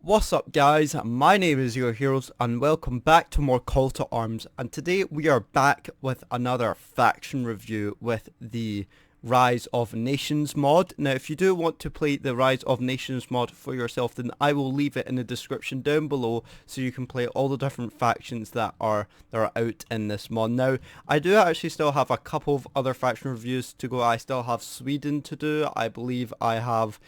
What's up guys, my name is Your Heroes and welcome back to more Call to Arms, and today we are back with another faction review with the Rise of Nations mod. Now if you do want to play the Rise of Nations mod for yourself, then I will leave it in the description down below so you can play all the different factions that are out in this mod. Now I do actually still have a couple of other faction reviews to go. I still have Sweden to do. I believe I have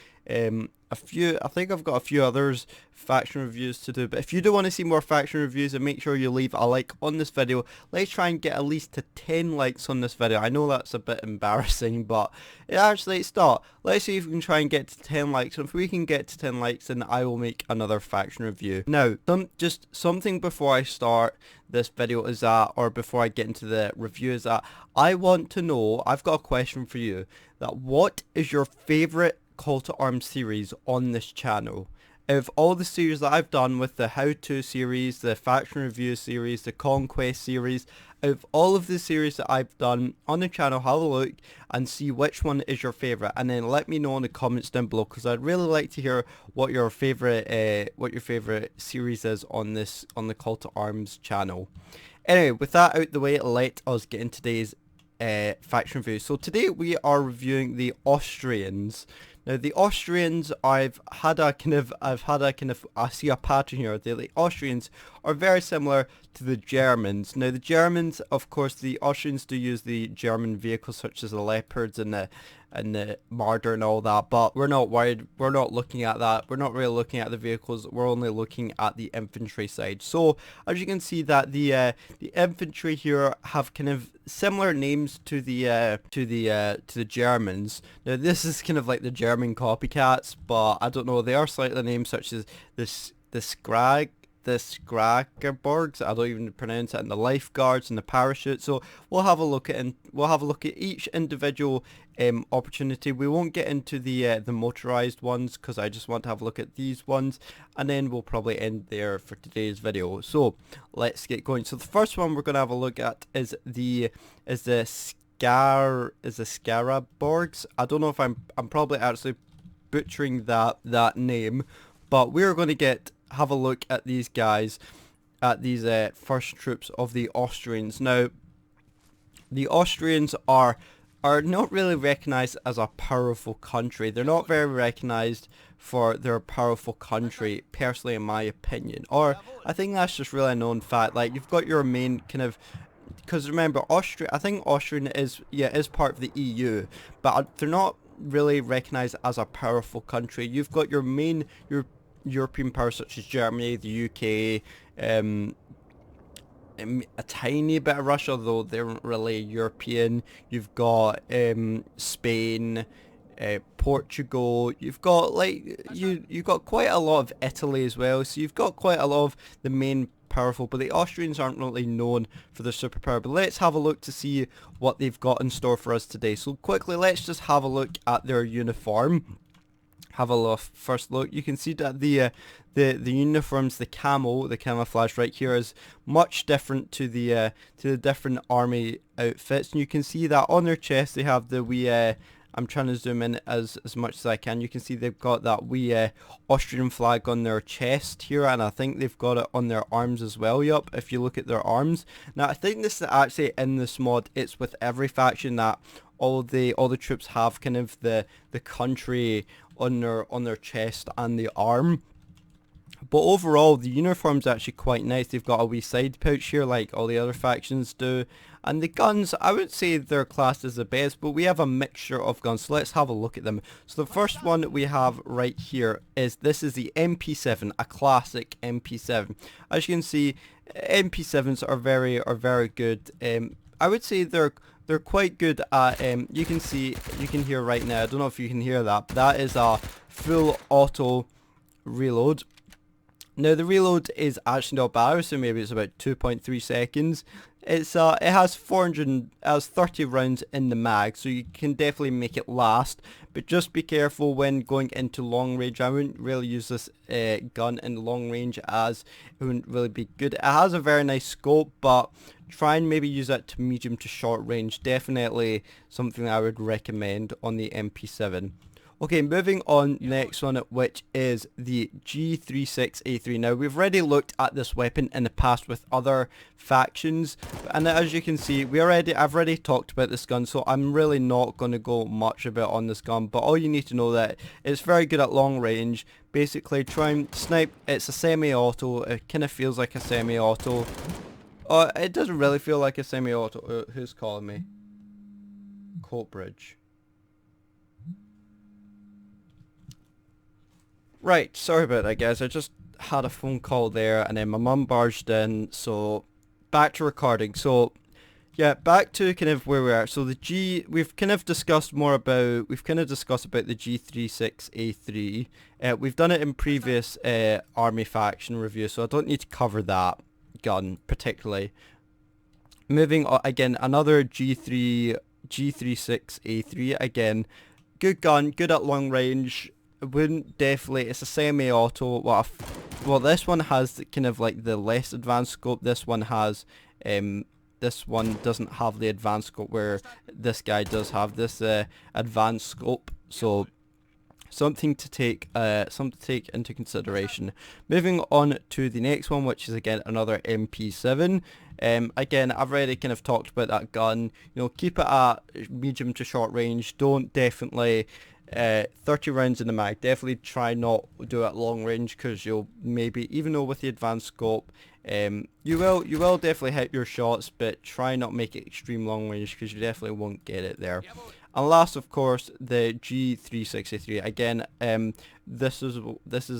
I think I've got a few others faction reviews to do, but if you do want to see more faction reviews, then make sure you leave a like on this video. Let's try and get at least to 10 likes on this video. I know that's a bit embarrassing, but actually start. Let's see if we can try and get to 10 likes, and if we can get to 10 likes, then I will make another faction review. Now, just something before I start this video is that, or before I get into the review, is that I want to know, I've got a question for you, that what is your favourite Call to Arms series on this channel? Of all the series that I've done, with the how-to series, the faction review series, the conquest series, of all of the series that I've done on the channel, have a look and see which one is your favourite, and then let me know in the comments down below, because I'd really like to hear what your favourite series is on the Call to Arms channel. Anyway, with that out the way, let us get into today's faction review. So today we are reviewing the Austrians. Now the Austrians, I see a pattern here. The Austrians are very similar to the Germans. Now the Germans, of course, the Austrians do use the German vehicles such as the Leopards and the Marder and all that, but we're not worried. We're not looking at that. We're not really looking at the vehicles. We're only looking at the infantry side. So as you can see, that the infantry here have kind of similar names to the Germans. Now this is kind of like the German copycats, but I don't know, they are slightly named, such as the Scarabs, I don't even pronounce it, and the Lifeguards and the parachute. So we'll have a look at each individual opportunity. We won't get into the motorized ones because I just want to have a look at these ones, and then we'll probably end there for today's video. So let's get going. So the first one we're going to have a look at is the Scarabs. I don't know if I'm probably actually butchering that name, but we're going to have a look at these guys, at these first troops of the Austrians. Now the Austrians are not really recognized as a powerful country. They're not very recognized for their powerful country, personally, in my opinion. Or I think that's just really a known fact. Like, you've got your main kind of, because remember, Austria, I think Austrian is part of the EU, but they're not really recognized as a powerful country. You've got your main European powers such as Germany, the UK, a tiny bit of Russia, though they aren't really European. You've got Spain, Portugal. You've got you've got quite a lot of Italy as well. So you've got quite a lot of the main powerful, but the Austrians aren't really known for their superpower. But let's have a look to see what they've got in store for us today. So quickly, let's just have a look at their uniform. Have a first look. You can see that the uniforms, the camouflage right here is much different to the different army outfits, and you can see that on their chest they have the wee I'm trying to zoom in as much as I can. You can see they've got that wee Austrian flag on their chest here, and I think they've got it on their arms as well. Yup, if you look at their arms. Now I think this is actually in this mod, it's with every faction that all the troops have kind of the country on their chest and the arm. But overall, the uniform's actually quite nice. They've got a wee side pouch here like all the other factions do. And the guns, I would say they're classed as the best, but we have a mixture of guns. So let's have a look at them. So the first one that we have right here is the MP7, a classic MP7. As you can see, MP7s are very good. I would say they're quite good at, you can hear right now, I don't know if you can hear that, but that is a full auto reload. Now the reload is actually not bad, so maybe it's about 2.3 seconds. It has 30 rounds in the mag, so you can definitely make it last, but just be careful when going into long range. I wouldn't really use this gun in long range, as it wouldn't really be good. It has a very nice scope, but try and maybe use that to medium to short range. Definitely something I would recommend on the MP7. Okay, moving on, next one, which is the G36A3. Now, we've already looked at this weapon in the past with other factions, and as you can see, I've already talked about this gun, so I'm really not going to go much about on this gun, but all you need to know that it's very good at long range. Basically, try and snipe. It's a semi-auto. It kind of feels like a semi-auto. It doesn't really feel like a semi-auto. Who's calling me? Coatbridge. Right, sorry about that, guys. I just had a phone call there, and then my mum barged in, so back to recording. So yeah, back to kind of where we are. So we've kind of discussed about the G36A3. We've done it in previous army faction review, so I don't need to cover that gun particularly. Moving on, again, another G36A3. Again, good gun, good at long range. It's a semi-auto. Well, this one has kind of like the less advanced scope. This one doesn't have the advanced scope, where this guy does have this advanced scope. So something to take into consideration. Moving on to the next one, which is again another MP7. Again, I've already kind of talked about that gun. You know, keep it at medium to short range. Don't definitely 30 rounds in the mag. Definitely try not do it long range, because you'll maybe, even though with the advanced scope, you will definitely hit your shots, but try not make it extreme long range, because you definitely won't get it there. And last, of course, the G36A3. Again, this is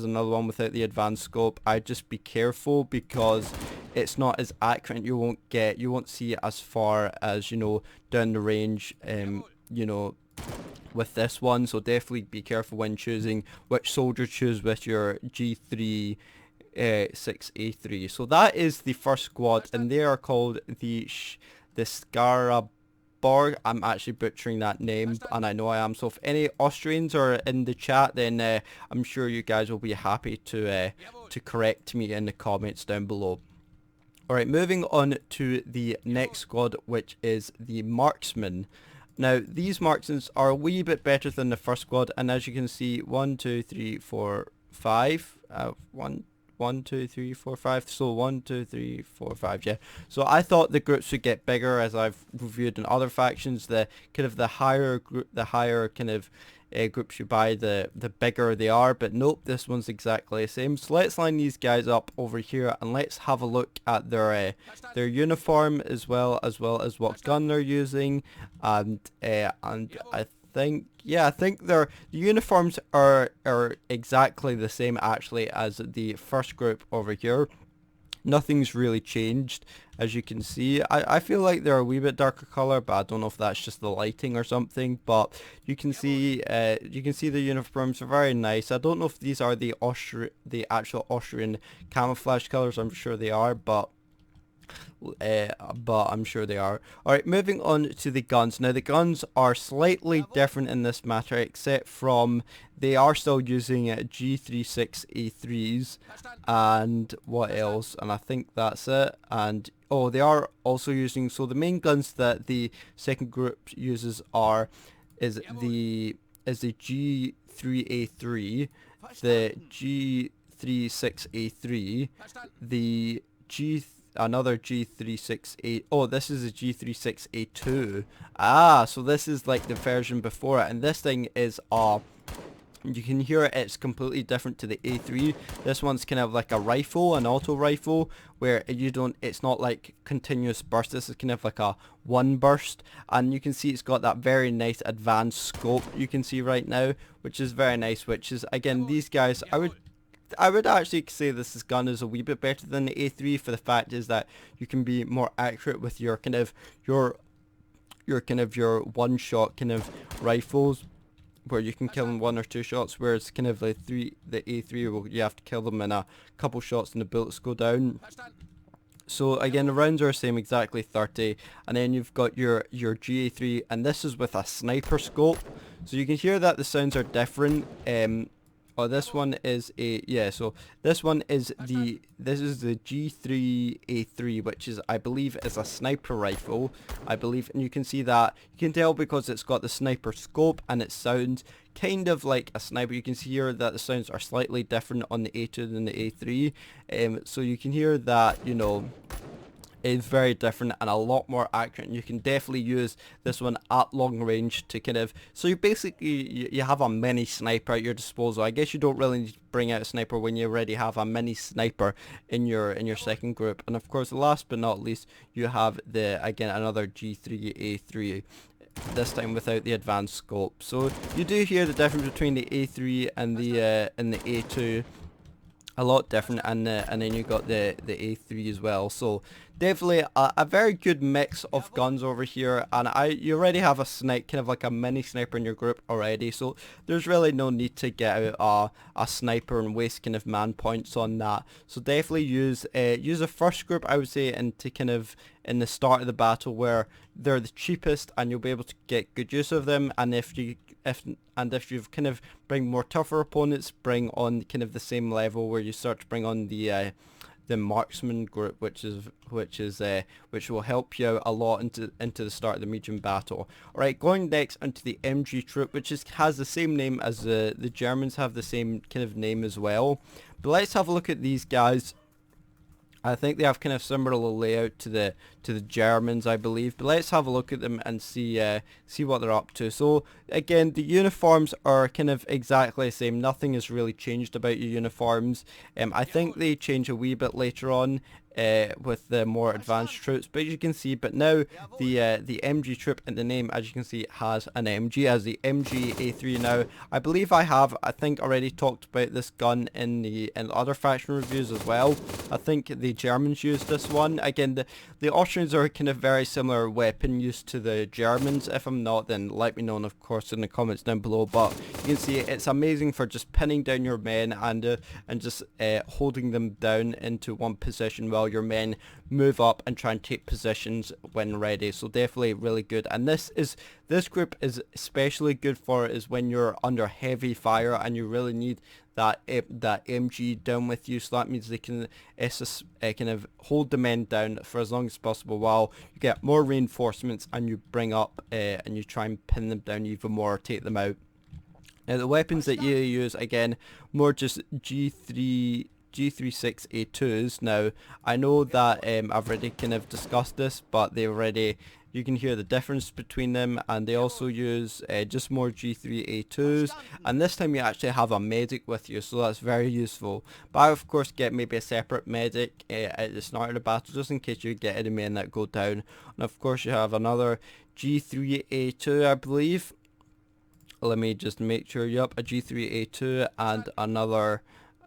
another one without the advanced scope. I'd just be careful, because it's not as accurate. You won't see it as far as, you know, down the range, you know, with this one. So definitely be careful when choosing which soldier to choose with your G36A3. So that is the first squad, and they are called the Scarab. I'm actually butchering that name, and I know I am. So if any Austrians are in the chat, then I'm sure you guys will be happy to correct me in the comments down below. Alright, moving on to the next squad, which is the Marksman. Now, these Marksmen are a wee bit better than the first squad, and as you can see, 1, 2, 3, 4, 5. 1, 2, 3, 4, 5. So 1, 2, 3, 4, 5. Yeah. So I thought the groups would get bigger, as I've reviewed in other factions. The higher kind of groups you buy, the bigger they are. But nope, this one's exactly the same. So let's line these guys up over here, and let's have a look at their uniform as well as what gun they're using, and I think their uniforms are exactly the same actually as the first group over here. Nothing's really changed, as you can see. I feel like they're a wee bit darker color, but I don't know if that's just the lighting or something. But you can see the uniforms are very nice. I don't know if these are the actual Austrian camouflage colors. I'm sure they are, but I'm sure they are. Alright, moving on to the guns. Now, the guns are slightly different in this matter, except from they are still using G36A3s, and what else? And I think that's it. And oh, they are also using, so the main guns that the second group uses is the G3A3, the G36A3, another G36A. Oh, this is a G36A2. So this is like the version before it, and this thing is you can hear it's completely different to the A3. This one's kind of like a rifle, an auto rifle, where it's not like continuous burst. This is kind of like a one burst, and you can see it's got that very nice advanced scope you can see right now, which is very nice. Which is, again, these guys, I would actually say this gun is a wee bit better than the A3, for the fact is that you can be more accurate with your your one shot kind of rifles, where you can kill in 1 or 2 shots, whereas kind of the A3, well, you have to kill them in a couple shots and the bullets go down. So again, the rounds are the same, exactly 30, and then you've got your GA3, and this is with a sniper scope, so you can hear that the sounds are different. Oh, this one is a, yeah, so this one is this is the G3A3, which is, I believe, is a sniper rifle, I believe, and you can see that, you can tell because it's got the sniper scope and it sounds kind of like a sniper. You can see here that the sounds are slightly different on the A2 than the A3, so you can hear that, you know, is very different and a lot more accurate, and you can definitely use this one at long range to kind of, so you basically, you have a mini sniper at your disposal. I guess you don't really need to bring out a sniper when you already have a mini sniper in your second group. And of course, last but not least, you have the, again, another G3A3, this time without the advanced scope. So you do hear the difference between the A3 and the A2, a lot different, and then you got the A3 as well. So definitely a very good mix of guns over here, and you already have a kind of like a mini sniper in your group already, so there's really no need to get out a sniper and waste kind of man points on that. So definitely use a first group, I would say, into kind of in the start of the battle where they're the cheapest and you'll be able to get good use of them. And if you've kind of bring more tougher opponents, bring on kind of the same level where you start to bring on the Marksman group, which will help you out a lot into the start of the medium battle. Alright, going next into the MG troop, which has the same name as the Germans have the same kind of name as well. But let's have a look at these guys. I think they have kind of similar layout to the Germans, I believe. But let's have a look at them and see what they're up to. So again, the uniforms are kind of exactly the same. Nothing has really changed about your uniforms. I think they change a wee bit later on with the more advanced troops, but you can see, but now the MG troop in the name, as you can see, has an MG as the MG-A3. Now I believe I think already talked about this gun in other faction reviews as well. I think the Germans used this one. Again, the Austrians are kind of very similar weapon use to the Germans. If I'm not, then let me know, and of course in the comments down below. But you can see it's amazing for just pinning down your men and just holding them down into one position while your men move up and try and take positions when ready. So definitely really good. And this group is especially good for is when you're under heavy fire and you really need that MG down with you. So that means they can kind of hold the men down for as long as possible while you get more reinforcements and you bring up and you try and pin them down even more, or take them out. Now the weapons that you use, again, more just G36A2s. Now I know that I've already kind of discussed this, but you can hear the difference between them, and they also use just more G3A2s, and this time you actually have a medic with you, so that's very useful. But I of course get maybe a separate medic at the start of the battle, just in case you get any men that go down. And of course you have another G3A2, I believe. Let me just make sure. Yup, a G3A2 and another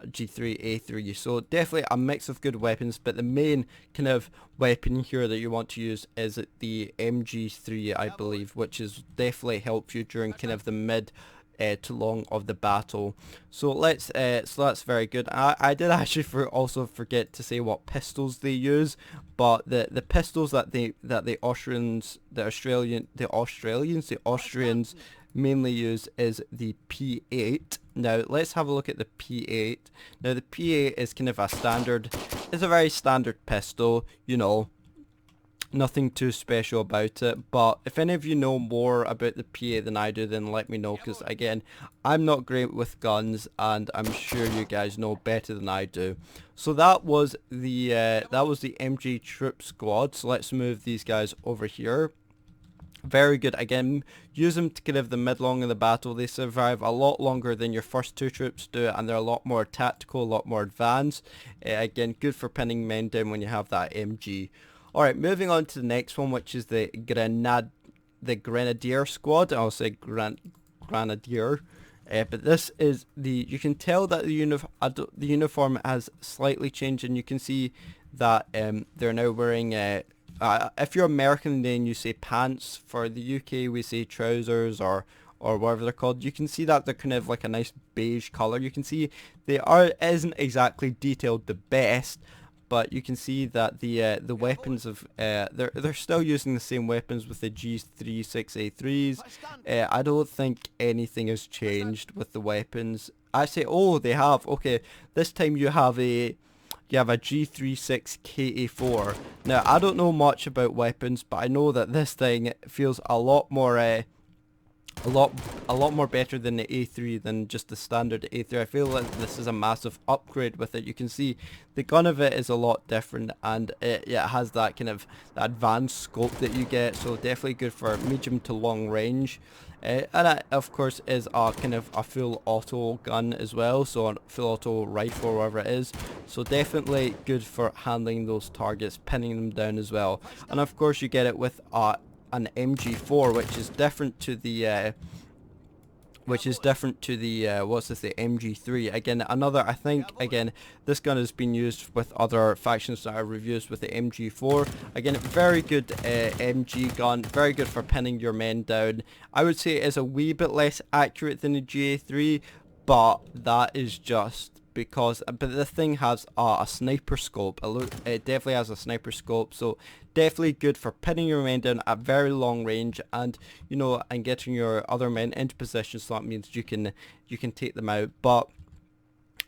G3A3. So definitely a mix of good weapons, but the main kind of weapon here that you want to use is the MG3, I believe, which is definitely help you during kind of the mid to long of the battle. So so that's very good. I did actually also forget to say what pistols they use, but the pistols that the Austrians mainly use is the P8. Now let's have a look at the P8. Now the P8 is kind of a very standard pistol, you know, nothing too special about it. But if any of you know more about the P8 than I do, then let me know, because again, I'm not great with guns and I'm sure you guys know better than I do. So that was the MG troop squad. So let's move these guys over here. Very good. Again, use them to kind of the mid-long of the battle. They survive a lot longer than your first two troops do, and they're a lot more tactical, a lot more advanced. Again, good for pinning men down when you have that MG. Alright, moving on to the next one, which is the Grenadier squad. I'll say Grenadier. But this is you can tell that the uniform has slightly changed, and you can see that they're now wearing if you're American, then you say pants. For the UK, we say trousers or whatever they're called. You can see that they're kind of like a nice beige color. You can see isn't exactly detailed the best, but you can see that the weapons of they're still using the same weapons with the G36A3s. I don't think anything has changed with the weapons. I say, oh, they have. Okay, this time you have a G36 KA4. Now, I don't know much about weapons, but I know that this thing feels a lot more a lot more better than the A3, than just the standard A3. I feel like this is a massive upgrade with it. You can see the gun of it is a lot different, and it has that kind of advanced scope that you get, so definitely good for medium to long range. And it of course is a kind of a full auto gun as well, so a full auto rifle or whatever it is, so definitely good for handling those targets, pinning them down as well. And of course you get it with an MG4, which is different to the what's this, the MG3. Again, another, I think, again, this gun has been used with other factions that I reviewed with the MG4. Again, very good MG gun, very good for pinning your men down. I would say it is a wee bit less accurate than the GA3, but that is just because, but the thing has a sniper scope. It definitely has a sniper scope, so definitely good for pinning your men down at very long range, and you know, and getting your other men into position, so that means you can take them out. But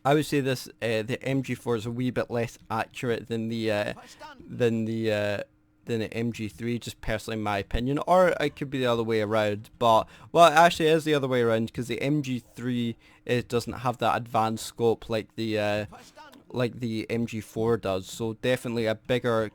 I would say this the MG4 is a wee bit less accurate than the MG3, just personally in my opinion, or it could be the other way around. But well, it actually is the other way around, because the MG3 doesn't have that advanced scope like the MG4 does, so definitely a bigger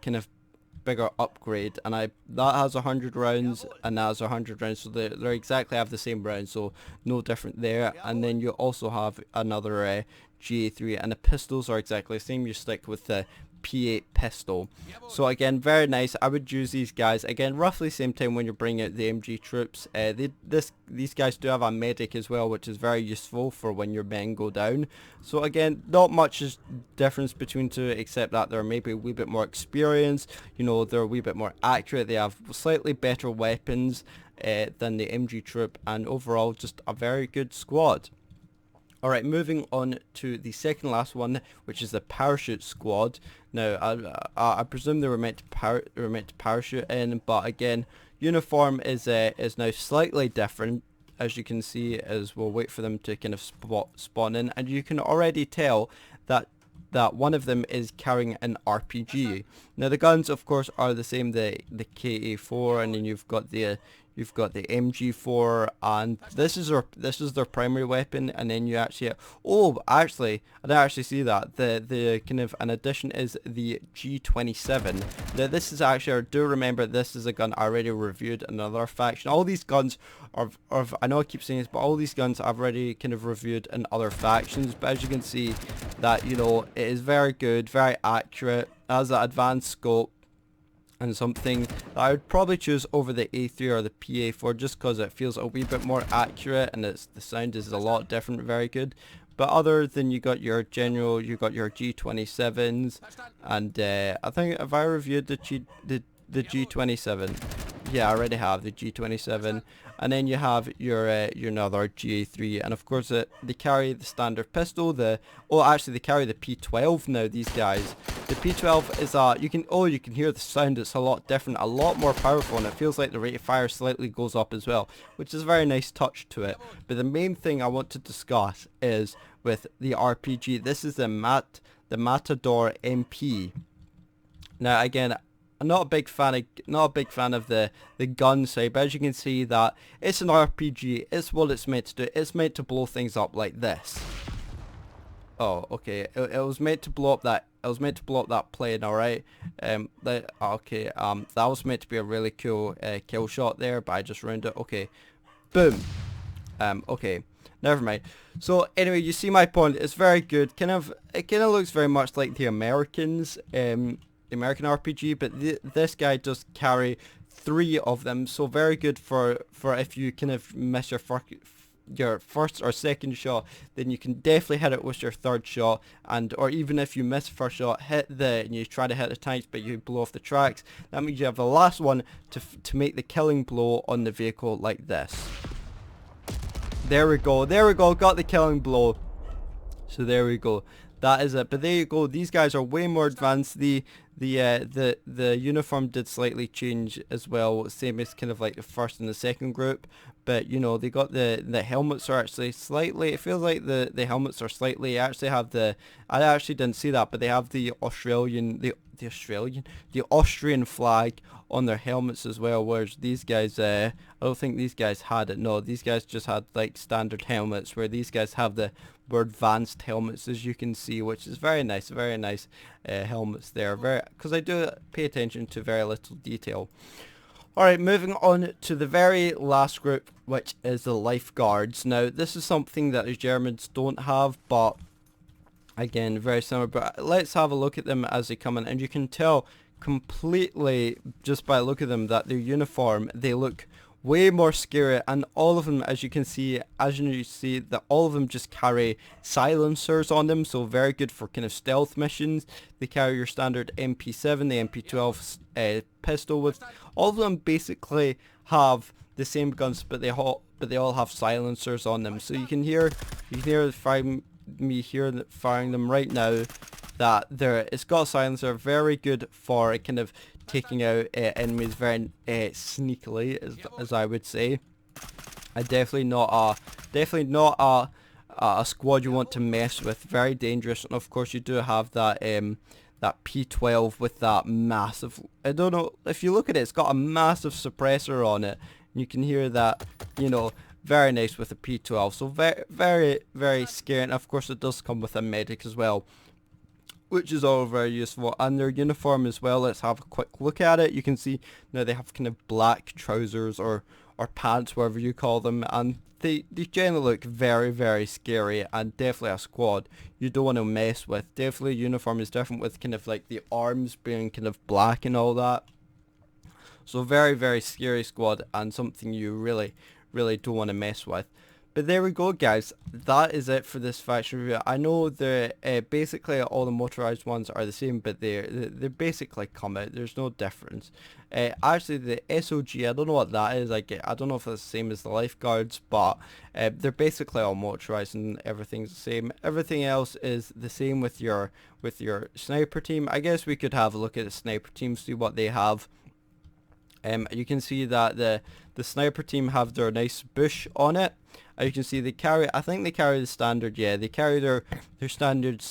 upgrade. And that has 100 rounds and that has 100 rounds, so they exactly have the same rounds, so no different there. And then you also have another GA3, and the pistols are exactly the same. You stick with the P8 pistol. So again, very nice. I would use these guys again roughly same time when you're bringing out the MG troops. These guys do have a medic as well, which is very useful for when your men go down. So again, not much is difference between two, except that they're maybe a wee bit more experienced. You know, they're a wee bit more accurate. They have slightly better weapons than the MG troop, and overall just a very good squad. Alright, moving on to the second last one, which is the parachute squad. Now, I presume they were meant to parachute in, but again, uniform is now slightly different, as you can see, as we'll wait for them to kind of spawn in, and you can already tell that one of them is carrying an RPG. Now, the guns, of course, are the same, the KA4, and then you've got the MG4, and this is their primary weapon. And then you actually actually I didn't actually see that the kind of an addition is the G27. Now this is actually, I do remember this is a gun I already reviewed in another faction. All these guns are I know I keep saying this, but all these guns I've already kind of reviewed in other factions. But as you can see, that, you know, it is very good, very accurate, has an advanced scope, and something that I would probably choose over the A3 or the PA4, just because it feels a wee bit more accurate, and the sound is a lot different, very good. But other than, you got your general, you got your G27s, and I think, have I reviewed the G27? Yeah, I already have the G27. And then you have your another GA3, and of course they carry the standard pistol. Actually they carry the P12 now. These guys, the P12 is you can hear the sound. It's a lot different, a lot more powerful, and it feels like the rate of fire slightly goes up as well, which is a very nice touch to it. But the main thing I want to discuss is with the RPG. This is the Matador MP. Now again, I'm not a big fan of the gun side, but as you can see, that it's an RPG. It's what it's meant to do. It's meant to blow things up like this. Oh, okay. It was meant to blow up that. It was meant to blow up that plane. All right. That was meant to be a really cool kill shot there, but I just ruined it. Okay. Boom. Okay. Never mind. So anyway, you see my point. It's very good. It kind of looks very much like the Americans. The American RPG, but this guy does carry 3 of them, so very good for if you kind of miss your first or second shot, then you can definitely hit it with your third shot, or even if you miss first shot, and you try to hit the tanks but you blow off the tracks, that means you have the last one to make the killing blow on the vehicle like this. There we go, got the killing blow. So there we go. That is it. But there you go. These guys are way more advanced. The the uniform did slightly change as well, same as kind of like the first and the second group. But you know, they got the helmets are actually slightly, it feels like the helmets are slightly, actually have the, I actually didn't see that, but they have the Austrian flag on their helmets as well, whereas these guys, I don't think these guys had it. No, these guys just had like standard helmets, where these guys have the more advanced helmets, as you can see, which is very nice helmets there, very, because I do pay attention to very little detail. Alright, moving on to the very last group, which is the Lifeguards. Now, this is something that the Germans don't have, but again, very similar. But let's have a look at them as they come in, and you can tell completely just by look at them that their uniform, they look way more scary, and all of them, as you see that all of them just carry silencers on them, so very good for kind of stealth missions. They carry your standard MP7, the MP12 pistol. With all of them basically have the same guns, but they all have silencers on them, so you can hear me firing them right now, that it's got a silencer, very good for kind of taking out enemies very sneakily, as I would say. Definitely not a squad you want to mess with. Very dangerous, and of course you do have that that P12 with that massive, I don't know if you look at it, it's got a massive suppressor on it, and you can hear that, you know, very nice with the P12. So very scary, and of course it does come with a medic as well, which is all very useful. And their uniform as well, let's have a quick look at it. You can see now they have kind of black trousers or pants, whatever you call them, and they generally look very scary, and definitely a squad you don't want to mess with. Definitely uniform is different, with kind of like the arms being kind of black and all that. So very scary squad, and something you really don't want to mess with. But there we go, guys. That is it for this faction review. I know basically all the motorized ones are the same, but they basically come out. There's no difference. Actually, the SOG, I don't know what that is. I don't know if it's the same as the Lifeguards, but they're basically all motorized and everything's the same. Everything else is the same with your sniper team. I guess we could have a look at the sniper team, see what they have. You can see that the sniper team have their nice bush on it. You can see they carry, I think they carry the standard, yeah, they carry their standard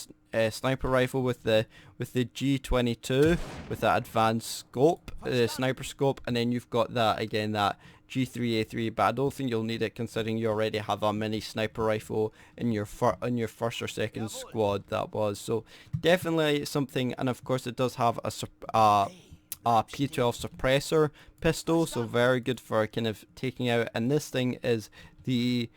sniper rifle with the G22 with that advanced scope, sniper scope, and then you've got that again, that G3A3, but I don't think you'll need it considering you already have a mini sniper rifle in your first or second squad. That was, so definitely something. And of course it does have a P12 suppressor pistol, so very good for kind of taking out. And this thing is this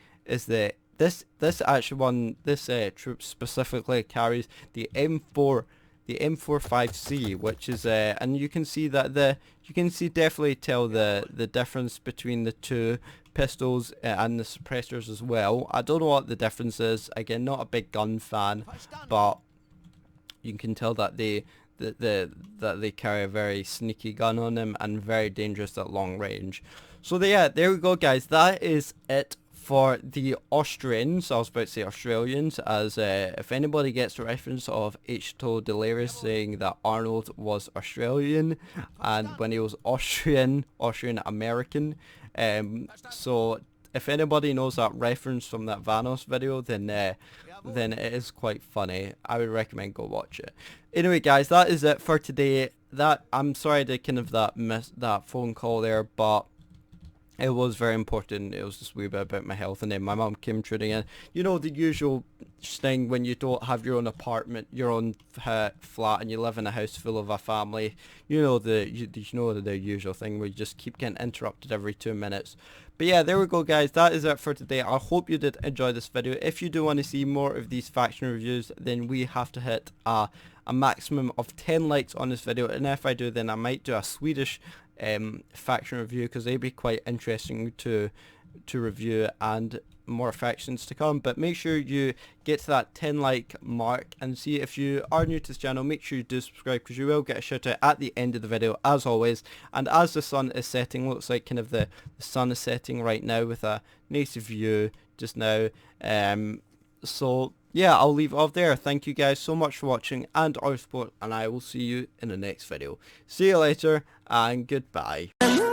troop specifically carries the M45C, which is and you can see that definitely tell the difference between the two pistols and the suppressors as well. I don't know what the difference is. Again, not a big gun fan, but you can tell that they carry a very sneaky gun on them, and very dangerous at long range. So there we go, guys. That is it for the Austrians. I was about to say Australians, as if anybody gets the reference of H2O Delirious saying that Arnold was Australian, and when he was Austrian American. So if anybody knows that reference from that Vanos video, then it is quite funny. I would recommend go watch it. Anyway, guys, that is it for today. I'm sorry to kind of miss that phone call there, but it was very important. It was just a wee bit about my health, and then my mum came tuning in. You know, the usual thing when you don't have your own apartment, your own flat, and you live in a house full of a family. You know the usual thing where you just keep getting interrupted every 2 minutes. But yeah, there we go, guys. That is it for today. I hope you did enjoy this video. If you do want to see more of these faction reviews, then we have to hit a maximum of 10 likes on this video, and if I do, then I might do a Swedish faction review, because they'd be quite interesting to review, and more factions to come. But make sure you get to that 10 like mark, and see, if you are new to this channel, make sure you do subscribe, because you will get a shout out at the end of the video as always. And as the sun is setting, looks like kind of the sun is setting right now with a nice view just now, so yeah, I'll leave it off there. Thank you guys so much for watching and our support, and I will see you in the next video. See you later, and goodbye.